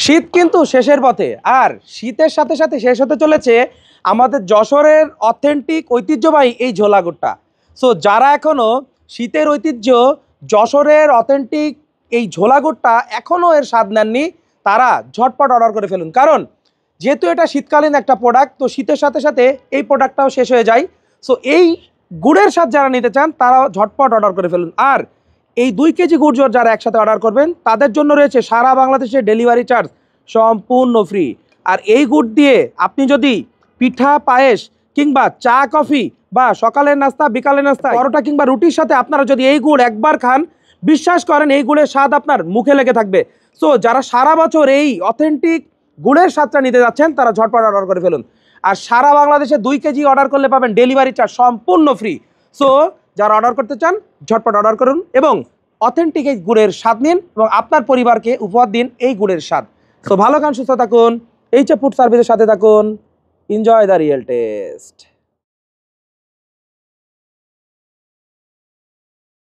শীত কিন্তু শেষের পথে, আর শীতের সাথে সাথে শেষ হতে চলেছে আমাদের যশোরের অথেন্টিক ঐতিহ্যবাহী এই ঝোলা গুড়টা। সো যারা এখনো শীতের ঐতিহ্য যশোরের অথেন্টিক এই ঝোলা গুড়টা এখনো এর স্বাদ নেননি, তারা ঝটপট অর্ডার করে ফেলুন, কারণ যেহেতু এটা শীতকালীন একটা প্রোডাক্ট, তো শীতের সাথে সাথে এই প্রোডাক্টটাও শেষ হয়ে যায়। সো এই গুড়ের স্বাদ যারা নিতে চান তারা ঝটপট অর্ডার করে ফেলুন। আর এই 2 কেজি গুড় যারা একসাথে অর্ডার করবেন তাদের জন্য রয়েছে সারা বাংলাদেশে ডেলিভারি চার্জ সম্পূর্ণ ফ্রি। আর এই গুড় দিয়ে আপনি যদি পিঠা, পায়েস কিংবা চা, কফি বা সকালের নাস্তা, বিকালের নাস্তা, পরোটা কিংবা রুটির সাথে আপনারা যদি এই গুড় একবার খান, বিশ্বাস করেন এই গুড়ের স্বাদ আপনার মুখে লেগে থাকবে। সো যারা সারা বছর এই অথেন্টিক গুড়ের স্বাদটা নিতে যাচ্ছেন তারা ঝটপট অর্ডার করে ফেলুন। আর সারা বাংলাদেশে 2 কেজি অর্ডার করলে পাবেন ডেলিভারি চার্জ সম্পূর্ণ ফ্রি। সো যারা অর্ডার করতে চান ঝটপট অর্ডার করুন এবং অথেন্টিক এই গুড়ের স্বাদ নিন এবং আপনার পরিবারকে উপহার দিন এই গুড়ের স্বাদ। সো ভালো খান, সুস্থ থাকুন, এইচ ফুড সার্ভিসের সাথে থাকুন। Enjoy the real test.